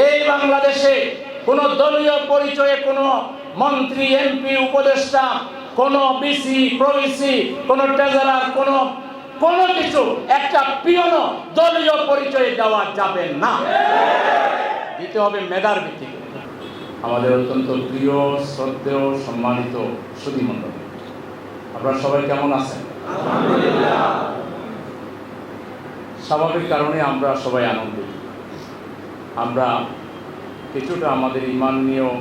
এই বাংলাদেশে কোনো দলীয় পরিচয়ে কোনো মন্ত্রী, এমপি, উপদেষ্টা, কোনো বিসি, প্রভিসি, কোনো ট্রেজারার, কোনো কিছু একটা পিয়নও দলীয় পরিচয়ে দেওয়া যাবে না, দিতে হবে মেধার ভিত্তিতে। আমাদের অত্যন্ত প্রিয়, শ্রদ্ধেয়, সম্মানিত সুধীমণ্ডলী, আপনারা সবাই কেমন আছেন? আলহামদুলিল্লাহ। স্বাভাবিক কারণে আমরা সবাই আনন্দিত। আমরা কিছুটা আমাদের ইমান নিয়েও,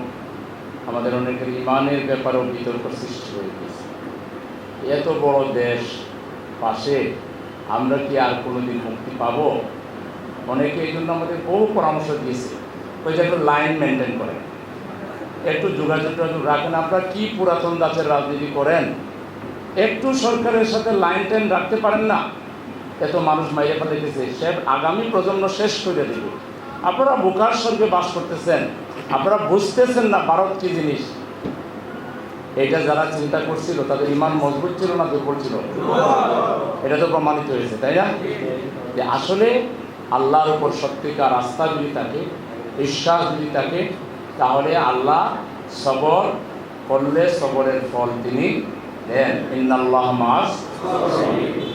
আমাদের অনেকের ইমানের ব্যাপারেও বিতর্ক সৃষ্টি হয়ে গেছে। এত বড় দেশ পাশে আমরা কি আর কোনোদিন মুক্তি পাবো? অনেকে এই জন্য আমাদের বহু পরামর্শ দিয়েছে, ওই যে একটু লাইন মেনটেন করেন, একটু যোগাযোগ রাখেন। আপনারা কি পুরাতন দাসের রাজনীতি করেন, একটু সরকারের সাথে লাইন টেন রাখতে পারেন না? এত মানুষ মাইরে ফেলেছে, সে আগামী প্রজন্ম শেষ করে দেবে। আপনারা বোকার স্বর্গে বাস করতেছেন, আপনারা বুঝতেছেন না ভারত কি জিনিস। এটা যারা চিন্তা করছিল তাদের ইমান মজবুত ছিল না দুর্বল ছিল? এটা তো প্রমাণিত হয়েছে, তাই না? যে আসলে আল্লাহর উপর সত্যিকার আস্থা যদি থাকে, বিশ্বাস যদি থাকে, তাহলে আল্লাহ সবর করলে সবরের ফল তিনি দেন। ইন্নাল্লাহ মা'আস সাবিরিন।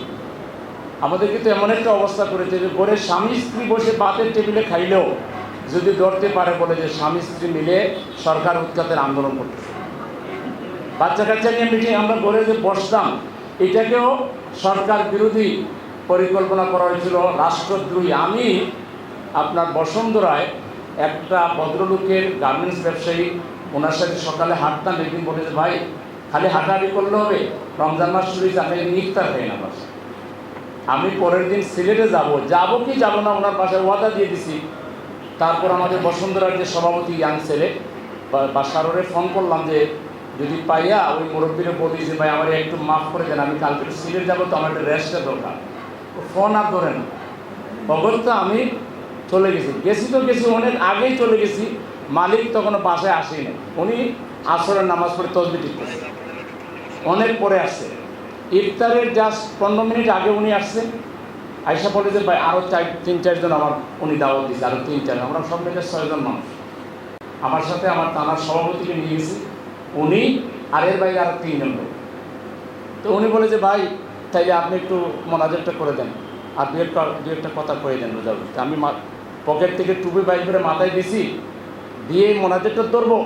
আমাদের কিন্তু এমন একটা অবস্থা করেছে যে ঘরে স্বামী স্ত্রী বসে ভাতের টেবিলে খাইলেও যদি ধরতে পারে বলে যে স্বামী স্ত্রী মিলে সরকার উৎখাতের আন্দোলন করতেছে। বাচ্চা কাচ্চা নিয়ে মিটিং আমরা ঘরে যে বসতাম, এটাকেও সরকার বিরোধী পরিকল্পনা করা হয়েছিল, রাষ্ট্রদ্রোহী। আমি আপনার বসুন্ধরায় একটা ভদ্রলোকের গার্মেন্টস ব্যবসায়ী, ওনার সাথে সকালে হাঁটতাম, একদিন বলেছে ভাই খালি হাঁটাহাঁটি করলে হবে, রমজান মাস শুরু হয়েছে, আমি ইফতার খাই না বাস। আমি পরের দিন সিলেটে যাব কি যাব না ওনার বাসায় ওয়াদা দিয়ে দিছি। তারপর আমাদের বসুন্ধরার যে সভাপতি ইয়াং ছেলে বাসারে ফোন করলাম যে যদি পাইয়া ওই মুরব্বীরে বলি যে ভাই আমার একটু মাফ করে দেন, আমি কালকে সিলেট যাবো, তো আমার একটা রেস্টের দরকার। ফোন আর ধরে না। অগত্যা আমি চলে গেছি অনেক আগেই চলে গেছি। মালিক তখনও বাসায় আসেনি, উনি আসরের নামাজ পড়ে তসবিহ টিপতেছে, অনেক পরে আসছে। ইফতারের জাস্ট 15 মিনিট আগে উনি আসছে। আয়সা বলে যে ভাই আরও 3-4 জন আমার উনি দাওয়াত দিচ্ছে, আরও 3-4, আমরা সব মিলে 6 জন মানুষ। আমার সাথে আমার থানার সভাপতিকে নিয়ে গেছি, উনি আর এর বাইরে আরও 3 জন লোক। তো উনি বলে যে ভাই তাইলে আপনি একটু মোনাজাতটা করে দেন আর দু একটা কথা কয়ে দেন রোজা। আমি পকেট থেকে টুপি বাইর করে মাথায় দিছি, দিয়ে মোনাজাতটা ধরবো,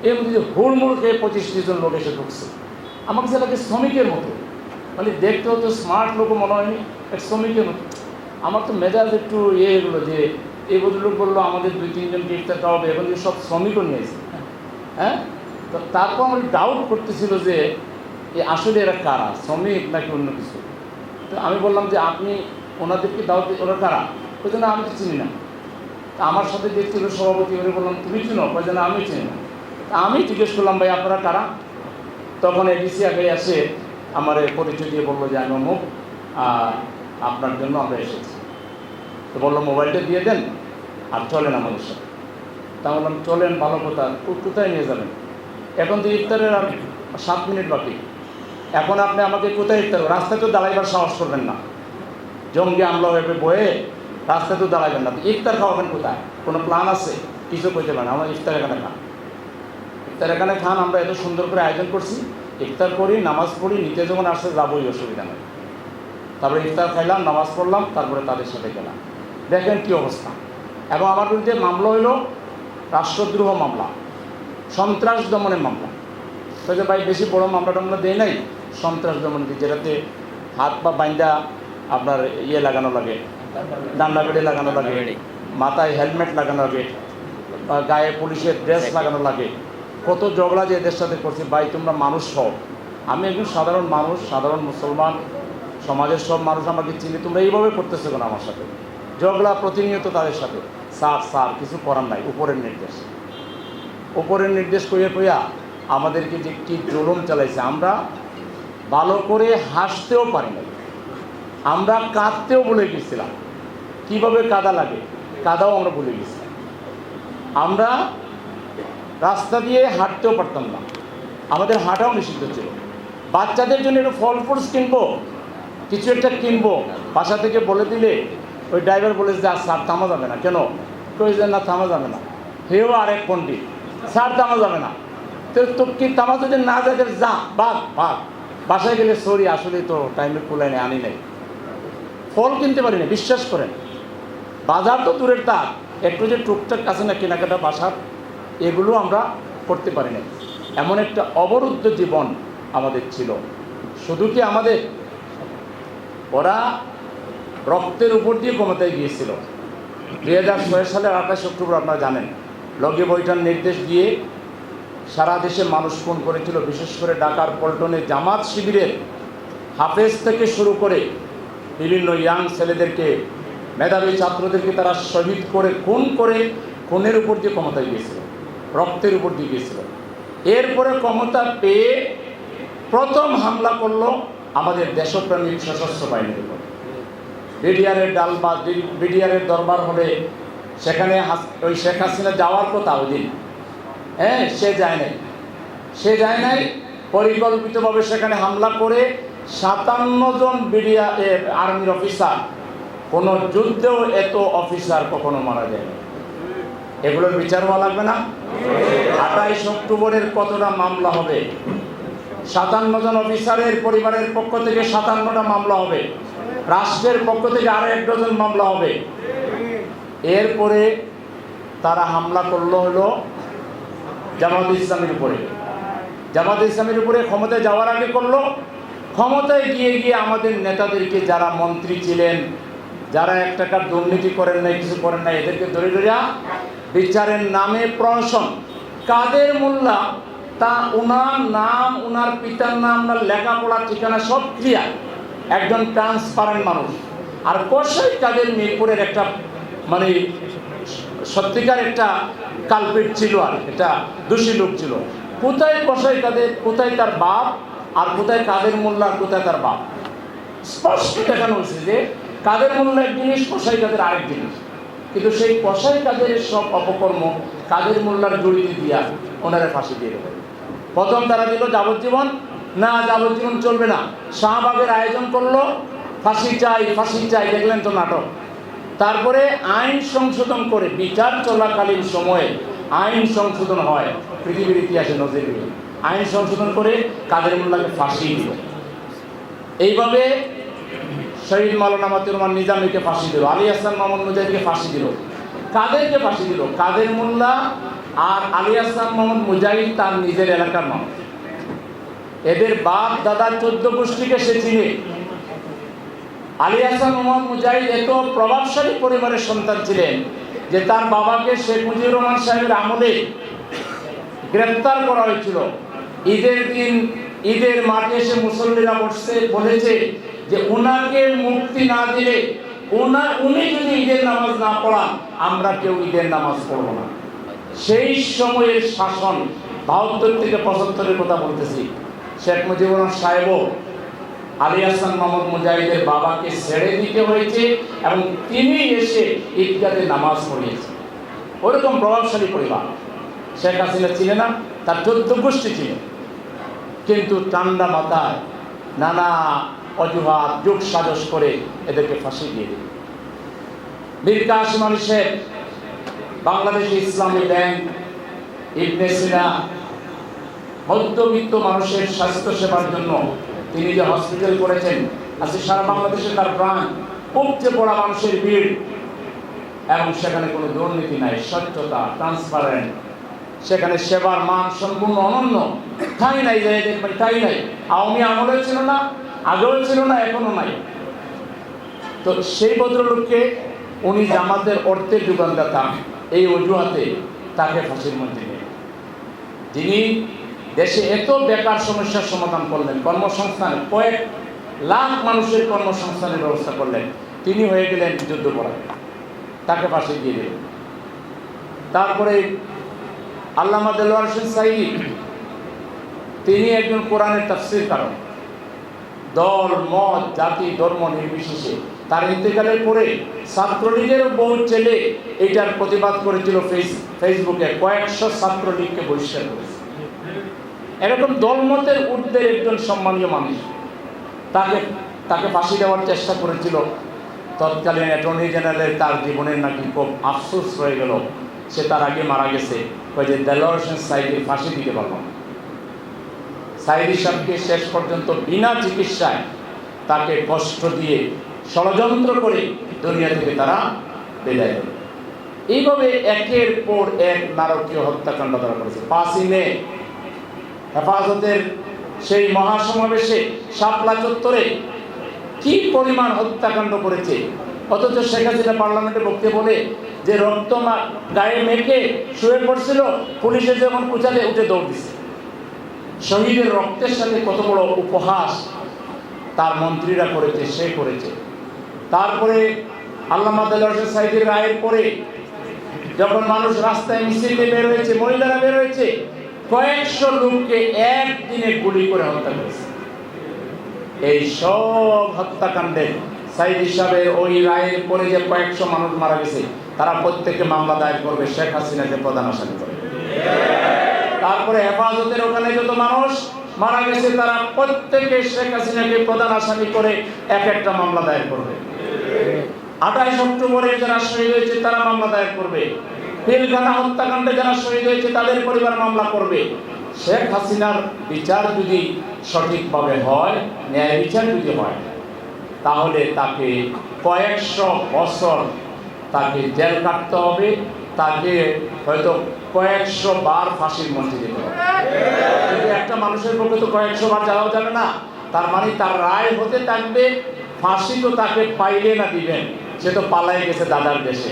এর মধ্যে হুড়মুড় খেয়ে 25-30 জন লোক এসে ঢুকছে। আমার কাছে লাগে শ্রমিকের মতো, মানে দেখতে হতো স্মার্ট লোকও মনে হয়নি, এক শ্রমিকের মতো। আমার তো মেজাজ একটু এগুলো যে এই ভদ্রলোক বললো আমাদের 2-3 জনকে ইফতার হবে, এখন যে সব শ্রমিকও নিয়েছে। হ্যাঁ, তো তারপর আমার ডাউট করতেছিল যে আসলে এরা কারা, শ্রমিক নাকি অন্য কিছু। তো আমি বললাম যে আপনি ওনাদেরকে দাওয়াত, ওরা কারা? ওই জন্য আমি তো চিনি না। তা আমার সাথে দেখছিল সভাপতি, ওরে বললাম তুমি চিনো? ওই জন্য আমি চিনি না। তা আমি জিজ্ঞেস করলাম ভাই আপনারা কারা? তখন এডিসি আগে আসে আমার পরিচয় দিয়ে বললো যে আমি অমুক, আপনার জন্য আমরা এসেছি। তো বললো মোবাইলটা দিয়ে দেন আর চলেন আমাদের সাথে। তা বললাম চলেন, ভালো কথা, কোথায় নিয়ে যাবেন? এখন তো ইফতারের আর 7 মিনিট বাকি, এখন আপনি আমাকে কোথায় ইফতার? রাস্তায় তো দাঁড়াইবার সাহস করবেন না, জঙ্গি আমলা হয়ে বয়ে রাস্তায় তো দাঁড়াবেন না। ইফতার খাওয়াবেন কোথায়? কোনো প্ল্যান আছে? কিছু করতে পারেন, আমরা ইফতার এখানে খান, ইফতার এখানে খান। আমরা এত সুন্দর করে আয়োজন করছি, ইফতার করি, নামাজ পড়ি, নিতে যখন আসছে যাবোই, অসুবিধা নেই। তারপরে ইফতার খাইলাম, নামাজ পড়লাম, তারপরে তাদের সাথে গেলাম। দেখেন কী অবস্থা। এবং আমার বিরুদ্ধে মামলা হইল রাষ্ট্রদ্রোহ মামলা, সন্ত্রাস দমনের মামলা। তো যে ভাই বেশি বড় মামলা টামলা দেয় নাই, সন্ত্রাস দমন দিই, যেটাতে হাত পা বাইন্দা আপনার লাগানো লাগে, ডান্ডা বেড়ে লাগানো লাগে, মাথায় হেলমেট লাগানো লাগে, গায়ে পুলিশের ড্রেস লাগানো লাগে। কত ঝগড়া যে এদের সাথে করছি। ভাই তোমরা মানুষ হও, আমি একজন সাধারণ মানুষ, সাধারণ মুসলমান, সমাজের সব মানুষ আমাকে চিনি, তোমরা এইভাবে করতেছো কেন আমার সাথে? ঝগড়া প্রতিনিয়ত তাদের সাথে। স্যার কিছু করার নাই, উপরের নির্দেশ কইয়া আমাদেরকে যে কী জুলুম চালাইছে। আমরা ভালো করে হাসতেও পারি না, আমরা কাঁদতেও ভুলে গেছিলাম, কীভাবে কাদা লাগে কাদাও আমরা ভুলে গেছিলাম। আমরা রাস্তা দিয়ে হাঁটতেও পারতাম না, আমাদের হাঁটাও নিষিদ্ধ ছিল। বাচ্চাদের জন্য একটু ফল ফ্রুটস কিনবো, কিছু একটা কিনবো, বাসা থেকে বলে দিলে ওই ড্রাইভার বলে যে স্যার থামা যাবে না। কেন? কই যে না থামা যাবে না, হেও আরেক পণ্ডিত, স্যার থামা যাবে না। তো কি থামা যদি না যায় যা বাঘ বাঘ, বাসায় গেলে সরি আসলে তো টাইমে কুলাই নেই, আনি নাই, ফল কিনতে পারি না। বিশ্বাস করেন, বাজার তো দূরের তার, একটু যে টুকটাক আছে না কেনাকাটা বাসার, এগুলো আমরা করতে পারি না। এমন একটা অবরুদ্ধ জীবন আমাদের ছিল। শুধু কি আমাদের, ওরা রক্তের উপর দিয়ে ক্ষমতায় গিয়েছিল। 2006 সালের 28 অক্টোবর আপনারা জানেন, লগে বৈঠার নির্দেশ দিয়ে সারা দেশে মানুষ খুন করেছিল। বিশেষ করে ঢাকার পল্টনে জামাত শিবিরের হাফেজ থেকে শুরু করে বিভিন্ন ইয়াং ছেলেদেরকে, মেধাবী ছাত্রদেরকে তারা শহীদ করে খুনের উপর দিয়ে ক্ষমতায় গিয়েছিল, রক্তের উপর দিয়ে গিয়েছিল। এরপরে ক্ষমতা পেয়ে প্রথম হামলা করলো আমাদের দেশপ্রেমিক সশস্ত্র বাহিনীর উপর। বিডিআরের ডালবা, বিডিআরের দরবার হলে সেখানে ওই শেখ হাসিনা যাওয়ার কথা ওই দিন, হ্যাঁ, সে যায় নাই। পরিকল্পিতভাবে সেখানে হামলা করে 57 জন বিডিআর আর্মির অফিসার, কোনো যুদ্ধেও এত অফিসার কখনো মারা যায়নি। এগুলোর বিচার হওয়া লাগবে না? 28 অক্টোবরের কতটা মামলা হবে? 57 জন অফিসারের পরিবারের পক্ষ থেকে 57টা মামলা হবে, রাষ্ট্রের পক্ষ থেকে আরো 1 ডজন মামলা হবে। এরপরে তারা হামলা করলো হলো জামাত ইসলামের উপরে। জামাত ইসলামের উপরে ক্ষমতায় যাওয়ার আগে করলো, ক্ষমতায় গিয়ে আমাদের নেতাদেরকে, যারা মন্ত্রী ছিলেন, যারা 1 টাকার দুর্নীতি করেন নাই, কিছু করেন নাই, এদেরকে ধরে বিচারের নামে প্রহসন। কাদের মোল্লা, তা উনার নাম, উনার পিতার নাম, উনার লেখাপড়া ঠিকানা সব ক্লিয়ার, একজন ট্রান্সপারেন্ট মানুষ। আর কসাই কাদের মিরপুরের একটা মানে সত্যিকার একটা কালপিট ছিল, আর এটা দোষী লোক ছিল। কোথায় কসাই কাদের, কোথায় তার বাপ, আর কোথায় কাদের মোল্লা, কোথায় তার বাপ, স্পষ্ট দেখানো হয়েছে যে কাদের মোল্লা এক জিনিস, কসাই কাদের আরেক জিনিস। কিন্তু সেই কসাই কাদের সব অপকর্ম কাদের মোল্লার জড়িয়ে দিয়া ওনারা ফাঁসি দিয়ে দেবে। প্রথম তারা দিল যাবজ্জীবন, না যাবজ্জীবন চলবে না, শাহবাগের আয়োজন করলো, ফাঁসি চাই, দেখলেন তো নাটক। তারপরে আইন সংশোধন করে, বিচার চলাকালীন সময়ে আইন সংশোধন হয়, পৃথিবীর ইতিহাসে নজির নেই। আইন সংশোধন করে কাদের মোল্লাকে ফাঁসি দিল। এইভাবে শহীদ মাওলানা মতিউর রহমান নিজামীকে ফাঁসি দিল, আলী হাসান মোহাম্মদ মুজাহিদকে ফাঁসি দিল। কাদেরকে ফাঁসি দিল? কাদের মোল্লা আর আলী হাসান মোহাম্মদ মুজাহিদ তার নিজের এলাকার মানুষ। এদের বাপ দাদা 14 গোষ্ঠীকে সে চিনে। আলী হাসান মোহাম্মদ মুজাহিদ এত প্রভাবশালী পরিবারের সন্তান ছিলেন যে তার বাবাকে শেখ মুজিবুর রহমান সাহেবের আমলে গ্রেফতার করা হয়েছিল। ঈদের দিন ঈদের মাঠে এসে মুসল্লিরা বলেছে যে উনাকে মুক্তি না দিলে, উনি যদি ঈদের নামাজ না পড়ান, আমরা কেউ ঈদের নামাজ পড়ব না। সেই সময়ের শাসন, 72 থেকে 75-এর কথা বলতেছি, শেখ মুজিবুর রহমান সাহেবও আলী হাসান মোহাম্মদ মুজাহিদের বাবাকে ছেড়ে দিতে হয়েছে এবং তিনি এসে ঈদগাহে নামাজ পড়িয়েছেন। ওরকম প্রভাবশালী পরিবার শেখ হাসিনা ছিলেন না, তার 14 গোষ্ঠী ছিল। কিন্তু ঠান্ডা মাথায় নানা অজুহাত যোগ সাজস করে এদেরকে ফাঁসি দিয়ে দিল। মীর কাসেম আলী শেখ, বাংলাদেশ ইসলামী ব্যাংক, ইবনে সিনা, মধ্যবিত্ত মানুষের স্বাস্থ্য সেবার জন্য তিনি যে হসপিটাল করেছেন, আজকে সারা বাংলাদেশে তার প্রাণ, উপচে পড়া মানুষের ভিড়, এবং সেখানে কোনো দুর্নীতি নাই, স্বচ্ছতা, ট্রান্সপারেন্ট, সেখানে সেবার মান সম্পূর্ণ অনন্য। ঠাই নাই, যাই দেখবেন ঠাই নাই। আওয়ামী আমলেও ছিল না, আগেও ছিল না, এখনো নাই। তো সেই ভদ্রলোককে উনি জামাতের অর্থের যোগানদাতা, এই অজুহাতে তাকে ফাঁসির মধ্যে নেন। যিনি দেশে এত বেকার সমস্যার সমাধান করলেন, কর্মসংস্থান, কয়েক লাখ মানুষের কর্মসংস্থানের ব্যবস্থা করলেন, তিনি হয়ে গেলেন যুদ্ধপরাধী, তাকে ফাঁসি দিয়ে দিলেন। তারপরে আল্লামা দেলোয়ার হোসেন সাঈদী, তিনি একজন কোরআনের তাফসীর কারক, দল মত জাতি ধর্ম নির্বিশেষে। তার ইন্তেকালের পরে ছাত্রলীগের বহু ছেলে এটার প্রতিবাদ করেছিল, ফেসবুকে কয়েকশো ছাত্রলীগকে বহিষ্কার করেছে। এরকম দলমতের ঊর্ধ্বের একজন সম্মানীয় মানুষ, তাকে ফাঁসি দেওয়ার চেষ্টা করেছিল। তৎকালীন অ্যাটর্নি জেনারেলের তার জীবনের নাকি খুব আফসোস রয়ে গেল, সে তার আগে মারা গেছে, ওই যে দেলোয়ার হোসেন সাঈদীর ফাঁসি দিতে পারল না। সাঈদী সাহেবকে শেষ পর্যন্ত বিনা চিকিৎসায় তাকে কষ্ট দিয়ে ষড়যন্ত্র করে দুনিয়া থেকে তারা বিদায় দেয়। এইভাবে একের পর এক নারকীয় হত্যাকাণ্ড তারা করেছে। 5ই মে হেফাজতের সেই মহাসমাবেশে শাপলা চত্বরে কি পরিমাণ হত্যাকাণ্ড করেছে, অথচ শেখ হাসিনা পার্লামেন্টে বক্তব্য বলে যে রক্ত গায়ে মেখে শুয়ে পড়ছিল, পুলিশে যেমন কুচালে উঠে দৌড় দিচ্ছে। শহীদের রক্তের সাথে কত বড় উপহাস তার মন্ত্রীরা করেছে, সে করেছে। তারপরে আল্লামা দেলোয়ার হোসেন সাঈদীর রায়ের পরে যখন মানুষ রাস্তায় মিছিলে বের হয়েছে, মহিলারা বের হয়েছে, কয়েকশো লোককে একদিনে গুলি করে হত্যা করেছে। এই সব হত্যাকাণ্ডে সাঈদী সাহেবের ওই রায়ের পরে যে কয়েকশো মানুষ মারা গেছে, তারা প্রত্যেকে মামলা দায়ের করবে, শেখ হাসিনাকে প্রধান আসামি করে। তারপরে হেফাজতের ওখানে যত মানুষ মারা গেছে, তারা প্রত্যেকে শেখ হাসিনাকে প্রধান আসামি করে এক একটা মামলা দায়ের করবে। 28 অক্টোবরে যারা শহীদ হয়েছে তারা মামলা দায়ের করবে। পিলখানা হত্যাকাণ্ডে যারা শহীদ হয়েছে তাদের পরিবার মামলা করবে। শেখ হাসিনার বিচার যদি সঠিকভাবে হয়, ন্যায় বিচার যদি হয়, তাহলে তাকে কয়েকশো বছর তাকে জেল কাটতে হবে, তাকে হয়তো কয়েকশো বার ফাঁসির মঞ্চে যেতে হবে। কিন্তু একটা মানুষের পক্ষে তো কয়েকশো বার যাওয়া যাবে না। তার মানে তার রায় হতে থাকবে, ফাঁসি তো তাকে পাইলে না দিবেন, সে তো পালাই গেছে দাদার দেশে,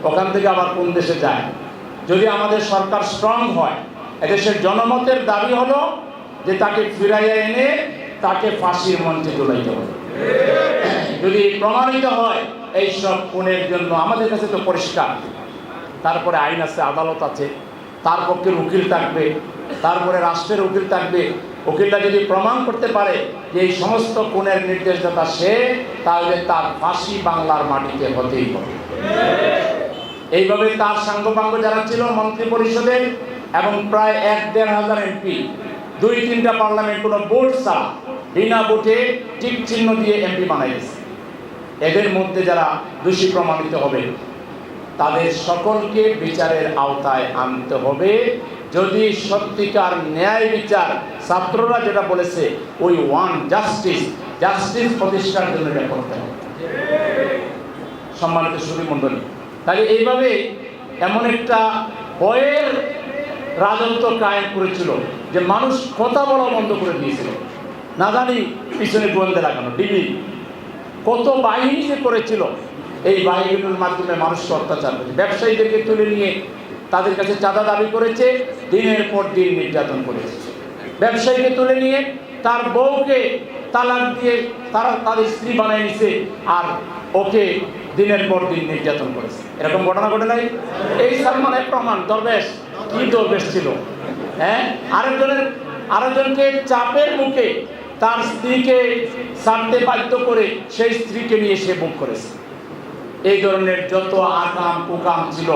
ওখান থেকে আবার কোন দেশে যায়। যদি আমাদের সরকার স্ট্রং হয়, এদেশের জনমতের দাবি হলো যে তাকে ফিরাইয়া এনে তাকে ফাঁসির মঞ্চে ঝুলাইতে হবে। যদি প্রমাণিত হয় এই সব খুনের জন্য, আমাদের কাছে তো পরিষ্কার, তারপরে আইন আছে, আদালত আছে, তার পক্ষে উকিল থাকবে, তারপরে রাষ্ট্রের উকিল থাকবে। উকিলরা যদি প্রমাণ করতে পারে যে এই সমস্ত খুনের নির্দেশদাতা সে, তাহলে তার ফাঁসি বাংলার মাটিতে হতেই হবে। এইভাবে তার সাঙ্গপাঙ্গ যারা ছিল মন্ত্রী পরিষদে এবং প্রায় 1-1.5 হাজার এমপি, 2-3টা পার্লামেন্ট কোনো ভোট ছাড়া বিনা ভোটে টিক চিহ্ন দিয়ে এমপি বানাইছে। এদের মধ্যে যারা দোষী প্রমাণিত হবে তাদের সকলকে বিচারের আওতায় আনতে হবে। যদি সত্যিকার ন্যায় বিচার, ছাত্ররা যেটা বলেছে, ওই ওয়ান জাস্টিস, জাস্টিস প্রতিষ্ঠার জন্য এটা করতে হবে। সম্মানিত সুধী মণ্ডলী, তাহলে এইভাবে এমন একটা ভয়ের রাজত্ব কায়েম করেছিল যে মানুষ কথা বলা বন্ধ করে দিয়েছিল। না জানি পিছনে গোয়েন্দা লাগানো, ডিবি কত বাহিনী যে করেছিল, এই বাহিনীর মাধ্যমে মানুষকে অত্যাচার করেছে। ব্যবসায়ীদেরকে তুলে নিয়ে তাদের কাছে চাঁদা দাবি করেছে, দিনের পর দিন নির্যাতন করেছে। ব্যবসায়ীকে তুলে নিয়ে তার বউকে তালাক দিয়ে তারা তাদের স্ত্রী বানিয়ে নিছে, আর ওকে দিনের পর দিন নির্যাতন করেছে। এরকম ঘটনা ঘটে নাই? এই সালমানের প্রমাণ। দরবেশ কি দরবেশ ছিল, হ্যাঁ? আরেকজনকে চাপের মুখে তার স্ত্রীকে ছাড়তে বাধ্য করে সেই স্ত্রীকে নিয়ে সে বুক করেছে। এই ধরনের যত আকাম কুকাম ছিল,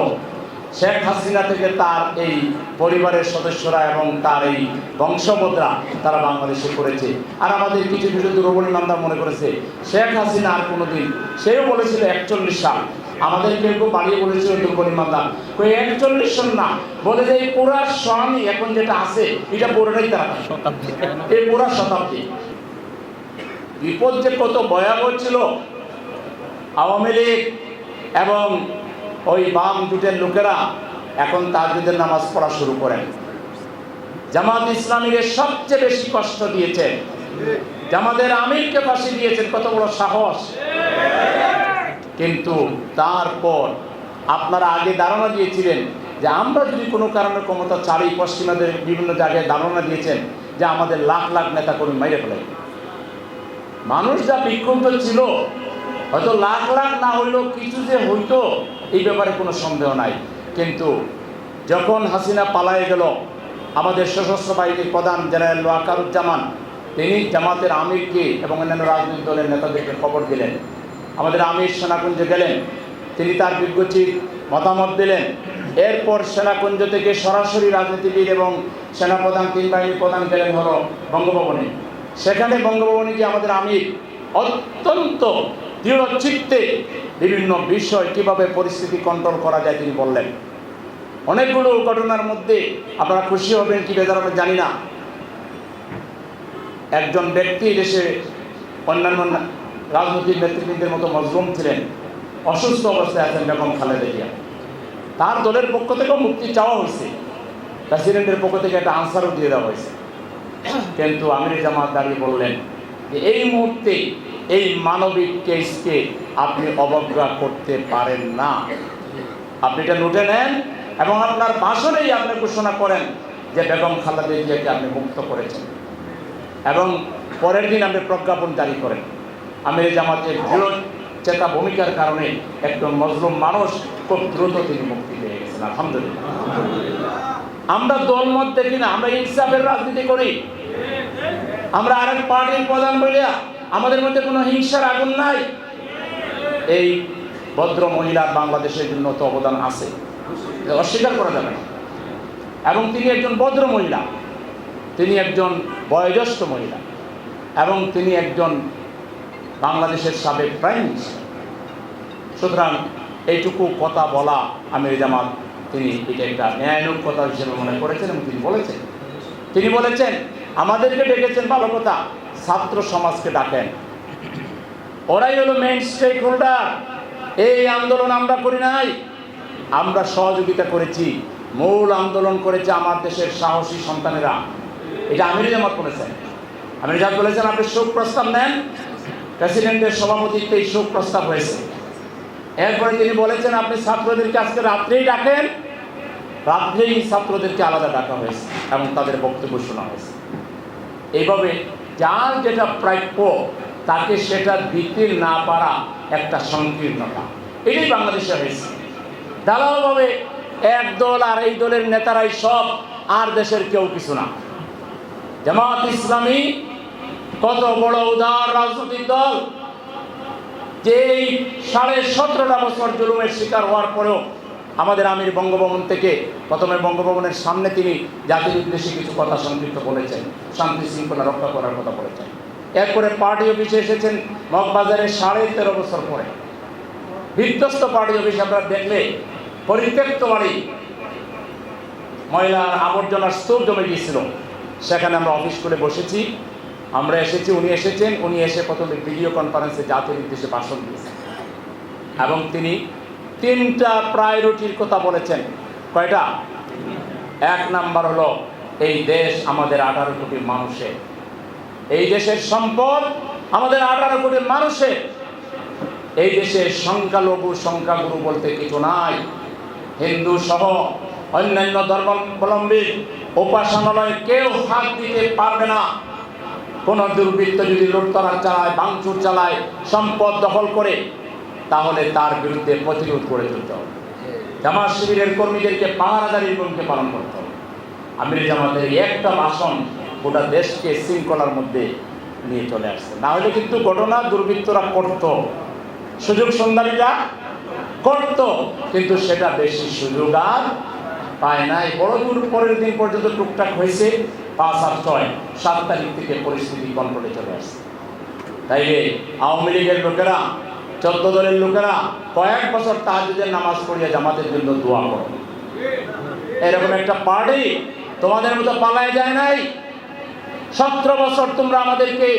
শেখ হাসিনা থেকে তার এই পরিবারের সদস্যরা এবং তার এই বংশবদরা তারা বাংলাদেশে করেছে। আর আমাদের কিছু কিছু দুর্বলী মান্দার মনে করেছে শেখ হাসিনা আর কোনোদিন, সেও বলেছিল 41 সাল, আমাদের কেউ কেউ বাড়িয়ে বলেছিল দুর্বলী মান্দা, ওই 41 সাল না, বলে যে এই পুরা স্বামী এখন যেটা আছে এটা পুরোটাই তারা শতাব্দী, এই পুরা শতাব্দী। বিপদ যে কত ভয়াবহ ছিল। আওয়ামী লীগ এবং ওই বাম জোটের লোকেরা এখন তাহাজ্জুদের নামাজ পড়া শুরু করেন। জামাত ইসলামীকে সবচেয়ে বেশি কষ্ট দিয়েছেন, জামাতের আমিরকে ফাঁসি দিয়েছেন, কত বড় সাহস। কিন্তু তারপর আপনারা আগে ধারণা দিয়েছিলেন যে আমরা যদি কোনো কারণে ক্ষমতা ছাড়ি, পশ্চিমাদের বিভিন্ন জায়গায় ধারণা দিয়েছেন যে আমাদের লাখ লাখ নেতা কর্মী মাইরে ফেলে। মানুষ যা বিক্ষুব্ধ ছিল, হয়তো লাখ লাখ না হইলেও কিছু যে হইতো এই ব্যাপারে কোনো সন্দেহ নাই। কিন্তু যখন হাসিনা পালায়ে গেল, আমাদের সশস্ত্র বাহিনীর প্রধান জেনারেল ওয়াকারুজ্জামান তিনি জামাতের আমিরকে এবং অন্যান্য রাজনৈতিক দলের নেতাদেরকে খবর দিলেন। আমাদের আমির সেনাকুঞ্জে গেলেন, তিনি তার বিজ্ঞচির মতামত দিলেন। এরপর সেনাকুঞ্জ থেকে সরাসরি রাজনীতিবিদ এবং সেনাপ্রধান, 3 বাহিনীর প্রধান গেলেন হলো বঙ্গভবনে। সেখানে বঙ্গভবনে গিয়ে আমাদের আমির অত্যন্ত দৃঢ় চিত্তে বিভিন্ন বিষয় কিভাবে পরিস্থিতি কন্ট্রোল করা যায় তিনি বললেন। অনেকগুলো ঘটনার মধ্যে আপনারা খুশি হবেন কি বেজার হবেন জানি না। একজন ব্যক্তি দেশে অন্যান্য রাজনৈতিক নেতৃবৃন্দের মতো মজলুম ছিলেন, অসুস্থ অবস্থায় আছেন বেগম খালেদা জিয়া। তার দলের পক্ষ থেকেও মুক্তি চাওয়া হয়েছে, প্রেসিডেন্টের পক্ষ থেকে একটা আনসারও দিয়ে দেওয়া হয়েছে। কিন্তু আমির জামাত দাঁড়িয়ে বললেন যে এই মুহূর্তে এই মানবিক কেসকে আপনি অবজ্ঞা করতে পারেন না। আপনি এটা নোটে নেন এবং আপনার ভাষণেই আপনি ঘোষণা করেন যে বেগম খালেদা জিয়াকে আপনি মুক্ত করেছেন, এবং পরের দিন আপনি প্রজ্ঞাপন জারি করেন। আমির জামাতের দৃঢ় চেতা ভূমিকার কারণে একজন মজলুম মানুষ খুব দ্রুত তিনি মুক্তি পেয়ে গেছেন, আলহামদুলিল্লাহ। আমরা দলমত দেখি না, আমরা ইনসাফের রাজনীতি করি। আমরা আরেক পার্টির প্রধান বলিয়া আমাদের মধ্যে কোনো হিংসার আগুন নাই। এই ভদ্র মহিলার বাংলাদেশের জন্য তো অবদান আছে, অস্বীকার করা যাবে না। এবং তিনি একজন ভদ্র মহিলা, তিনি একজন বয়োজ্যেষ্ঠ মহিলা, এবং তিনি একজন বাংলাদেশের সাবেক প্রাইম মিনিস্টার। সুতরাং এইটুকু কথা বলা আমির জামাত তিনি এটা একটা ন্যায়ানুগ কথা হিসেবে মনে করেছেন এবং তিনি বলেছেন আমাদেরকে ডেকেছেন ভালো কথা, ছাত্র সমাজকে ডাকেন, ওরাই হলো মেইন স্টেক হোল্ডার। এই আন্দোলন আমরা করি নাই, আমরা সহযোগিতা করেছি, মূল আন্দোলন করেছে আমার দেশের সাহসী সন্তানেরা। এটা আমির জামাত বলেছেন। আমির জামাত বলেছেন আপনি শোক প্রস্তাব নেন, প্রেসিডেন্টের সভাপতিত্বে এই শোক প্রস্তাব হয়েছে। এরপরে তিনি বলেছেন আপনি ছাত্রদেরকে আজকে রাত্রেই ডাকেন, রাত্রেই ছাত্রদেরকে আলাদা ডাকা হয়েছে এবং তাদের বক্তব্য শোনা হয়েছে। এইভাবে যার যেটা প্রাপ্য তাকে সেটা দিতে না পারা একটা সংকীর্ণতা, এটাই বাংলাদেশে হয়েছে। দালালভাবে এক দল আর এই দলের নেতারাই সব, আর দেশের কেউ কিছু না। জামাত ইসলামী কত বড় উদার রাজনৈতিক দল, যে 17.5 বছর জুলুমের শিকার হওয়ার পরেও আমাদের আমির বঙ্গভবন থেকে প্রথমে বঙ্গভবনের সামনে তিনি জাতির উদ্দেশ্যে কিছু কথা সংক্ষিপ্ত বলেছেন, শান্তি শৃঙ্খলা রক্ষা করার কথা বলেছেন। এরপরে পার্টি অফিসে এসেছেন মগবাজারে 13.5 বছর পরে। বিধ্বস্ত পার্টি অফিস আপনারা দেখলে পরিত্যক্ত বাড়ি, ময়লার আবর্জনার স্তূপ জমে গিয়েছিল, সেখানে আমরা অফিস করে বসেছি। আমরা এসেছি, উনি এসেছেন। উনি এসে প্রথমে ভিডিও কনফারেন্সে জাতির উদ্দেশ্যে ভাষণ দিয়েছেন এবং তিনি 3টা প্রায়োরিটির কথা বলেছেন। কয়টা? 1 নাম্বার হলো এই দেশ আমাদের 18 কোটি মানুষের, এই দেশের সম্পদ আমাদের 18 কোটি মানুষের। এই দেশে সংখ্যালঘু সংখ্যাগুরু বলতে কিছু নাই। হিন্দু সহ অন্যান্য ধর্মাবলম্বী উপাসনালয়ে কেউ হাত দিতে পারবে না। কোন দুর্বৃত্ত যদি লুটতরাজ চালায়, ভাঙচুর চালায়, সম্পদ দখল করে, তাহলে তার বিরুদ্ধে প্রতিরোধ করে তুলতে হবে। জামাত শিবিরের কর্মীদেরকে পাহারাদারির ভূমিকা পালন করতে হবে। আমির জামাতের একটা ভাষণ গোটা দেশকে শৃঙ্খলার মধ্যে নিয়ে চলে আসছে। না হলে কিন্তু ঘটনা দুর্বৃত্তরা করত, সুযোগ সন্ধানীরা করত, কিন্তু সেটা বেশি সুযোগ আর পায় নাই। বড় দূর পরের দিন পর্যন্ত টুকটাক হয়েছে। 5 আর 6 7 তারিখ থেকে পরিস্থিতি কন্ট্রোলে চলে আসছে। তাইলে আওয়ামী লীগের লোকেরা, 14 দলের লোকেরা কয়েক বছর তাহাজ্জুদের নামাজ পড়িয়া জামাতের জন্য দোয়া করো। এরকম একটা পার্টি তোমাদের মতো পালায় যায় নাই। 17 বছর তোমরা আমাদেরকে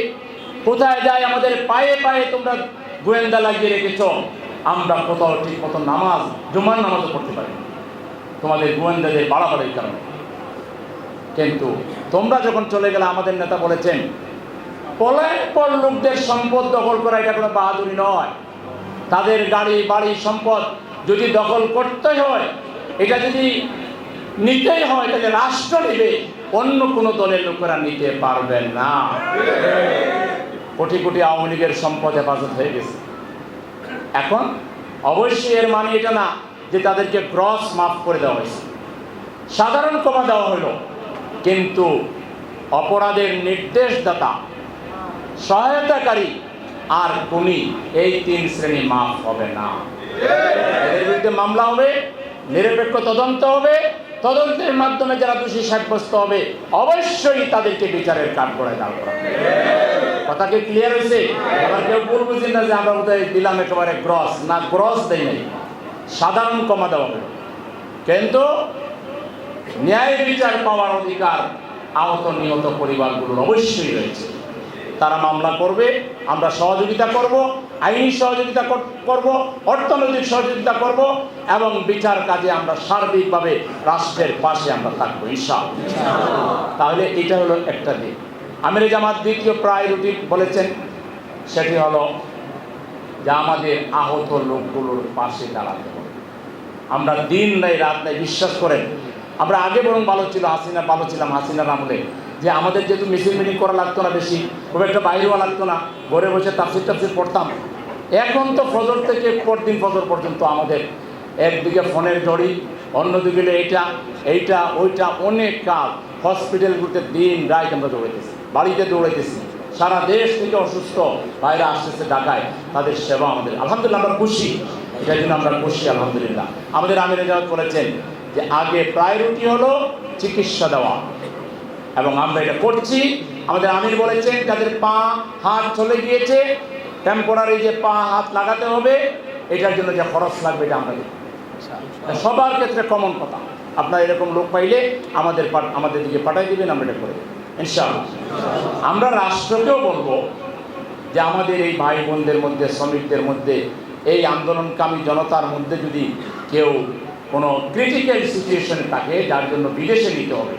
কোথায় যায় আমাদের পায়ে পায়ে তোমরা গোয়েন্দা লাগিয়ে রেখেছ। আমরা কোথাও ঠিক মতো নামাজ, জুমার নামাজও পড়তে পারি তোমাদের গোয়েন্দাদের বাড়াবাড়ির কারণে। কিন্তু তোমরা যখন চলে গেলে, আমাদের নেতা বলেছেন পলায়ন পর লোকদের সম্পদ দখল করা এটা কোনো বাহাদুরি নয়। তাদের গাড়ি বাড়ি সম্পদ যদি দখল করতে হয়, এটা যদি নিতেই হয়, তাহলে রাষ্ট্র নেবে, অন্য কোনো দলের লোকেরা নিতে পারবেন না। কোটি কোটি আওয়ামী লীগের সম্পদ হেফাজত হয়ে গেছে। এখন অবশ্যই এর মানে এটা না যে তাদেরকে গ্রস মাফ করে দেওয়া হয়েছে, সাধারণ ক্ষমা দেওয়া হলো, কিন্তু অপরাধের নির্দেশদাতা, সহায়তাকারী আর খুনি, এই 3 শ্রেণী মাফ হবে না। এদের বিরুদ্ধে মামলা হবে, নিরপেক্ষ তদন্ত হবে, তদন্তের মাধ্যমে যারা দোষী সাব্যস্ত হবে অবশ্যই তাদেরকে বিচারের কাঠগড়ায় দাঁড় করা হবে। কথা কি ক্লিয়ার হয়েছে? আবার কেউ ভুল বুঝেন না যে আমরা বোধহয় দিলাম একেবারে গ্রস, না গ্রস দেয় নাই, সাধারণ কমা দেওয়া হলো। কিন্তু ন্যায় বিচার পাওয়ার অধিকার আহত নিহত পরিবারগুলোর অবশ্যই রয়েছে। তারা মামলা করবে, আমরা সহযোগিতা করব, আইনি সহযোগিতা করব, অর্থনৈতিক সহযোগিতা করব এবং বিচার কাজে আমরা সার্বিকভাবে রাষ্ট্রের পাশে আমরা থাকবো ইনশাআল্লাহ। তাহলে এটা হলো একটা দিক। আমির জামাত দ্বিতীয় প্রায়োরিটি বলেছেন, সেটি হলো যে আমাদের আহত লোকগুলোর পাশে দাঁড়াতে হবে। আমরা দিন নাই রাত নাই, বিশ্বাস করেন আমরা আগে বরং ভালো ছিল, ভালো ছিলাম হাসিনার আমলে, যে আমাদের যেহেতু মিছিল মিটিং করা লাগতো না, বেশি খুব একটা বাইরেও লাগতো না, ঘরে বসে তাফসির পড়তাম। এখন তো ফজর থেকে পরদিন ফজর পর্যন্ত আমাদের একদিকে ফোনের জড়ি, অন্যদিকে এইটা ওইটা অনেক কাজ, হসপিটালগুলোতে দিন রাত আমরা দৌড়াইতেছি, বাড়িতে দৌড়াইতেছি, সারা দেশ থেকে অসুস্থ বাইরে আসতেছে ঢাকায়, তাদের সেবা আমাদের আলহামদুলিল্লাহ আমরা খুশি, সেই জন্য আমরা খুশি আলহামদুলিল্লাহ। আমাদের আমির জামাত বলেছেন যে আগে প্রায়োরিটি হলো চিকিৎসা দেওয়া, এবং আমরা এটা করছি। আমাদের আমির বলেছেন যাদের পা হাত চলে গিয়েছে, টেম্পোরারি যে পা হাত লাগাতে হবে, এটার জন্য যে খরচ লাগবে এটা আমরা দেব। সবার ক্ষেত্রে কমন কথা, আপনারা এরকম লোক পাইলে আমাদের দিকে পাঠাই দিবেন, আমরা এটা করে দেব ইনশাআল্লাহ। আমরা রাষ্ট্রকেও বলবো যে আমাদের এই ভাই বোনদের মধ্যে, শ্রমিকদের মধ্যে, এই আন্দোলনকামী জনতার মধ্যে যদি কেউ কোনো ক্রিটিক্যাল সিচুয়েশনে থাকে যার জন্য বিদেশে নিতে হবে,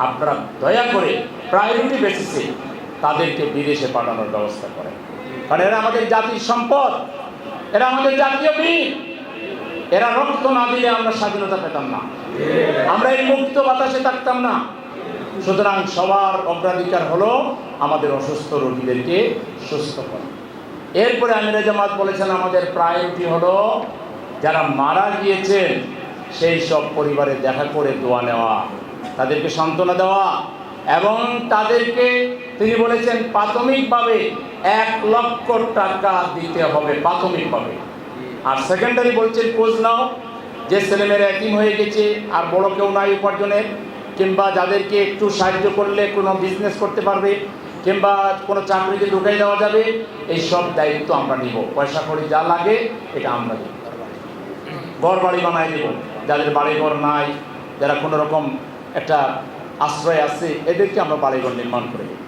আপনারা দয়া করে প্রায়োরিটি বেসিসে তাদেরকে বিদেশে পাঠানোর ব্যবস্থা করেন। কারণ এরা আমাদের জাতির সম্পদ, এরা আমাদের জাতীয় বীর, এরা রক্ত না দিলে আমরা স্বাধীনতা পেতাম না, আমরা এই মুক্ত বাতাসে থাকতাম না। সুতরাং সবার অগ্রাধিকার হলো আমাদের অসুস্থ রোগীদেরকে সুস্থ করা। এরপরে আমির জামাত বলেছেন আমাদের প্রায়োরিটি হলো যারা মারা গিয়েছেন সেই সব পরিবারে দেখা করে দোয়া নেওয়া, তাদেরকে সান্ত্বনা দেওয়া, এবং তাদেরকে তিনি বলেছেন প্রাথমিকভাবে 1 লক্ষ টাকা দিতে হবে প্রাথমিকভাবে। আর সেকেন্ডারি বলছেন খোঁজ নাও, যে ছেলেমেয়েরা এতিম হয়ে গেছে আর বড় কেউ নাই উপার্জনের, কিংবা যাদেরকে একটু সাহায্য করলে কোনো বিজনেস করতে পারবে, কিংবা কোনো চাকরিতে ঢুকাই দেওয়া যাবে, এই সব দায়িত্ব আমরা নিব। পয়সা কড়ি যা লাগে এটা আমরা দিব। ঘর বাড়ি বানাই দেব, যাদের বাড়িঘর নাই, যারা কোনো রকম একটা আশ্রয় আছে, এদেরকে আমরা বাড়িঘর নির্মাণ করে দেব।